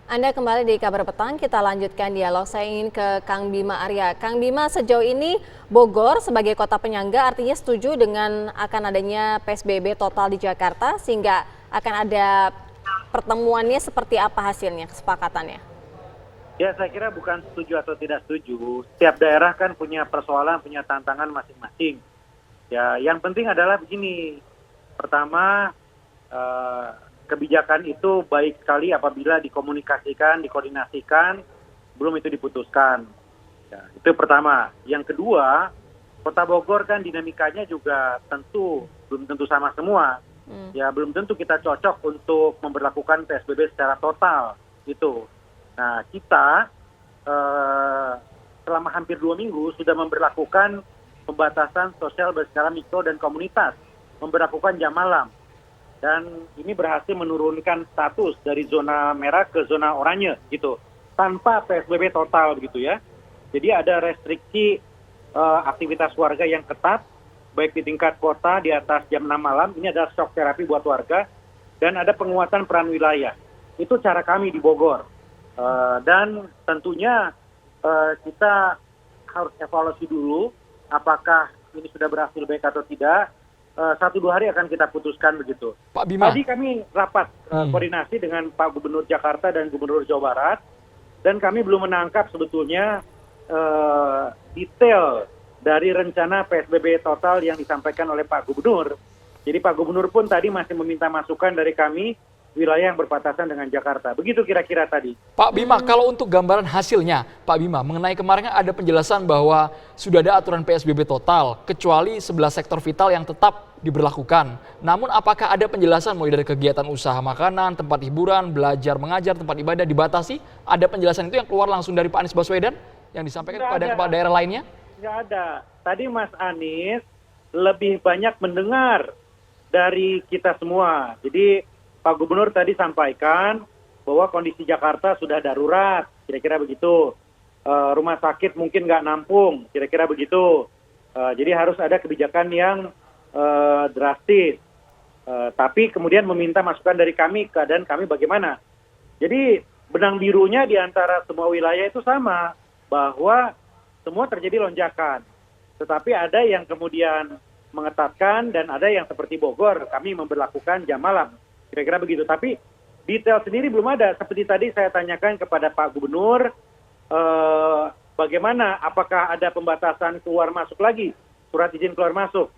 Anda kembali di Kabar Petang, kita lanjutkan dialog. Saya ingin ke Kang Bima Arya. Kang Bima, sejauh ini Bogor sebagai kota penyangga artinya setuju dengan akan adanya PSBB total di Jakarta sehingga akan ada pertemuannya seperti apa hasilnya, kesepakatannya? Ya, saya kira bukan setuju atau tidak setuju. Setiap daerah kan punya persoalan, punya tantangan masing-masing. Ya, yang penting adalah begini. Pertama, kebijakan itu baik sekali apabila dikomunikasikan, dikoordinasikan, belum itu diputuskan. Ya, itu pertama. Yang kedua, Kota Bogor kan dinamikanya juga belum tentu sama semua. Ya, belum tentu kita cocok untuk memberlakukan PSBB secara total. Gitu. Nah, kita selama hampir 2 minggu sudah memberlakukan pembatasan sosial berskala mikro dan komunitas, memberlakukan jam malam. Dan ini berhasil menurunkan status dari zona merah ke zona oranye gitu, tanpa PSBB total gitu ya. Jadi ada restriksi aktivitas warga yang ketat, baik di tingkat kota di atas jam 6 malam, ini adalah shock terapi buat warga, dan ada penguatan peran wilayah. Itu cara kami di Bogor. Dan tentunya kita harus evaluasi dulu apakah ini sudah berhasil baik atau tidak. 1-2 hari akan kita putuskan begitu. Pak Bima. Tadi kami rapat koordinasi dengan Pak Gubernur Jakarta dan Gubernur Jawa Barat, dan kami belum menangkap sebetulnya detail dari rencana PSBB total yang disampaikan oleh Pak Gubernur. Jadi Pak Gubernur pun tadi masih meminta masukan dari kami, wilayah yang berbatasan dengan Jakarta. Begitu kira-kira tadi. Pak Bima, kalau untuk gambaran hasilnya, Pak Bima, mengenai kemarin ada penjelasan bahwa sudah ada aturan PSBB total, kecuali 11 sektor vital yang tetap diberlakukan. Namun apakah ada penjelasan mulai dari kegiatan usaha makanan, tempat hiburan, belajar, mengajar, tempat ibadah dibatasi? Ada penjelasan itu yang keluar langsung dari Pak Anies Baswedan yang disampaikan kepada kepala daerah lainnya? Nggak ada. Tadi Mas Anies lebih banyak mendengar dari kita semua. Jadi Pak Gubernur tadi sampaikan bahwa kondisi Jakarta sudah darurat, kira-kira begitu. Rumah sakit mungkin nggak nampung, kira-kira begitu. Jadi harus ada kebijakan yang drastis. Tapi kemudian meminta masukan dari kami, keadaan kami bagaimana. Jadi benang birunya di antara semua wilayah itu sama, bahwa semua terjadi lonjakan. Tetapi ada yang kemudian mengetatkan dan ada yang seperti Bogor, kami memberlakukan jam malam. Kira-kira begitu. Tapi detail sendiri belum ada. Seperti tadi saya tanyakan kepada Pak Gubernur, bagaimana, apakah ada pembatasan keluar masuk lagi, surat izin keluar masuk.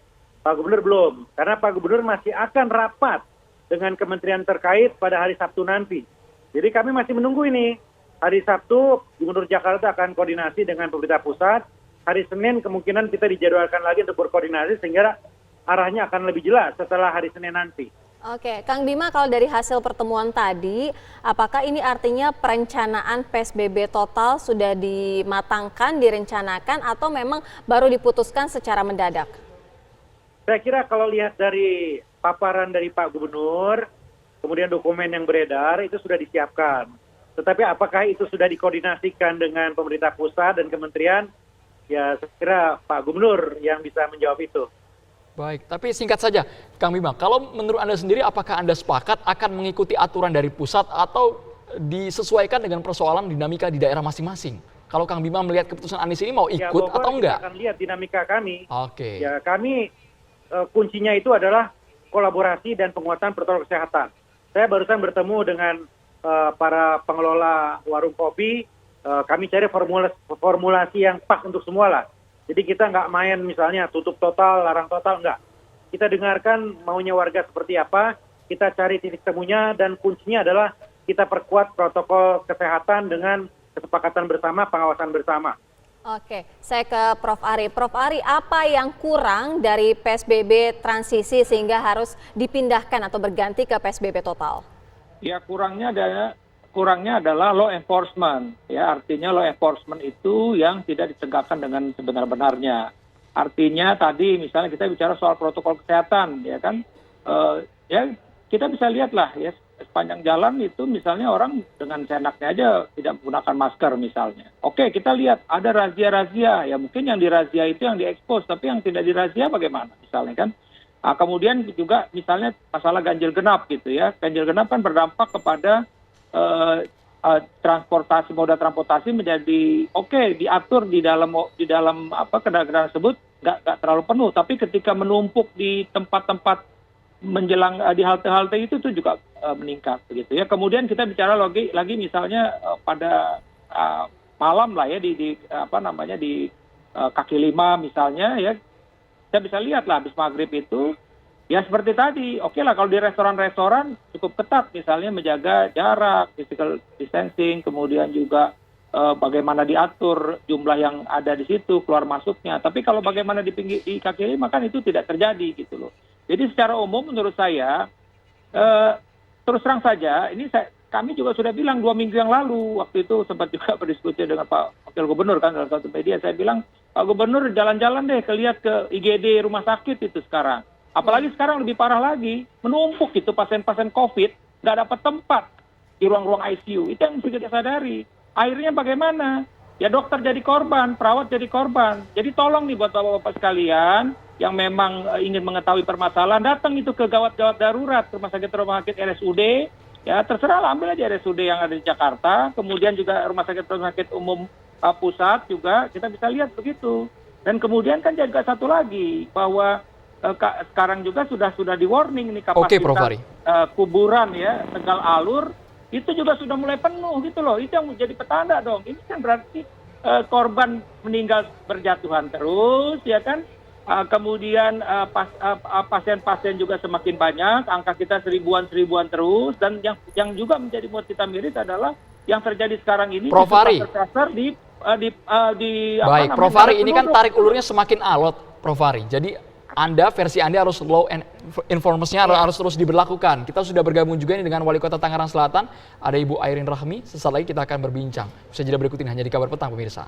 Pak Gubernur belum. Karena Pak Gubernur masih akan rapat dengan kementerian terkait pada hari Sabtu nanti. Jadi kami masih menunggu ini. Hari Sabtu, Gubernur Jakarta akan koordinasi dengan pemerintah pusat. Hari Senin kemungkinan kita dijadwalkan lagi untuk berkoordinasi sehingga arahnya akan lebih jelas setelah hari Senin nanti. Oke, Kang Bima, kalau dari hasil pertemuan tadi, apakah ini artinya perencanaan PSBB total sudah dimatangkan, direncanakan, atau memang baru diputuskan secara mendadak? Saya kira kalau lihat dari paparan dari Pak Gubernur, kemudian dokumen yang beredar, itu sudah disiapkan. Tetapi apakah itu sudah dikoordinasikan dengan pemerintah pusat dan kementerian? Ya, saya kira Pak Gubernur yang bisa menjawab itu. Baik, tapi singkat saja, Kang Bima, kalau menurut Anda sendiri apakah Anda sepakat akan mengikuti aturan dari pusat atau disesuaikan dengan persoalan dinamika di daerah masing-masing? Kalau Kang Bima melihat keputusan Anies ini mau ikut Bogor, atau enggak? Kita akan lihat dinamika kami. Oke. Ya, kami kuncinya itu adalah kolaborasi dan penguatan protokol kesehatan. Saya barusan bertemu dengan para pengelola warung kopi, kami cari formulasi yang pas untuk semua lah. Jadi kita nggak main misalnya tutup total, larang total, enggak. Kita dengarkan maunya warga seperti apa, kita cari titik temunya, dan kuncinya adalah kita perkuat protokol kesehatan dengan kesepakatan bersama, pengawasan bersama. Oke, saya ke Prof. Ari. Prof. Ari, apa yang kurang dari PSBB transisi sehingga harus dipindahkan atau berganti ke PSBB total? Ya, kurangnya adalah law enforcement, ya, artinya law enforcement itu yang tidak ditegakkan dengan sebenar-benarnya. Artinya tadi misalnya kita bicara soal protokol kesehatan, ya kan, ya kita bisa lihatlah ya sepanjang jalan itu misalnya orang dengan seenaknya aja tidak menggunakan masker misalnya. Oke, kita lihat ada razia-razia, ya mungkin yang dirazia itu yang diekspos, tapi yang tidak dirazia bagaimana misalnya kan. Nah, kemudian juga misalnya masalah ganjil genap gitu ya, ganjil genap kan berdampak kepada transportasi, moda transportasi menjadi oke, diatur di dalam kendaraan tersebut nggak terlalu penuh, tapi ketika menumpuk di tempat-tempat menjelang di halte-halte itu tuh juga meningkat begitu ya. Kemudian kita bicara lagi misalnya pada malam lah ya di kaki lima misalnya ya, kita bisa lihat lah habis maghrib itu ya seperti tadi, oke lah kalau di restoran-restoran cukup ketat misalnya menjaga jarak, physical distancing, kemudian juga bagaimana diatur jumlah yang ada di situ keluar masuknya. Tapi kalau bagaimana di kaki lima kan itu tidak terjadi gitu loh. Jadi secara umum menurut saya terus terang saja ini kami juga sudah bilang 2 minggu yang lalu, waktu itu sempat juga berdiskusi dengan Pak Wakil Gubernur kan dalam satu media, saya bilang Pak Gubernur jalan-jalan deh lihat ke IGD rumah sakit itu sekarang. Apalagi sekarang lebih parah lagi, menumpuk itu pasien-pasien COVID, nggak dapat tempat di ruang-ruang ICU. Itu yang perlu kita sadari. Akhirnya bagaimana? Ya dokter jadi korban, perawat jadi korban. Jadi tolong nih buat bapak-bapak sekalian yang memang ingin mengetahui permasalahan, datang itu ke gawat-gawat darurat, rumah sakit RSUD, ya terserah lah, ambil aja RSUD yang ada di Jakarta, kemudian juga rumah sakit umum pusat juga, kita bisa lihat begitu. Dan kemudian kan juga satu lagi, bahwa sekarang juga sudah di warning nih kapasitas kuburan ya Tegal Alur itu juga sudah mulai penuh gitu loh. Itu yang menjadi petanda dong. Ini kan berarti korban meninggal berjatuhan terus ya kan. Kemudian pasien-pasien juga semakin banyak, angka kita seribuan terus, dan yang juga menjadi buat kita miris adalah yang terjadi sekarang ini Prof. Ari. Baik, Prof. Ari, ini kan tarik ulurnya semakin alot, Prof. Ari. Jadi versi Anda harus law and enforcement-nya harus terus diberlakukan. Kita sudah bergabung juga ini dengan Wali Kota Tangerang Selatan, ada Ibu Airin Rahmi. Sesaat lagi kita akan berbincang. Usai jeda berikut ini hanya di Kabar Petang, pemirsa.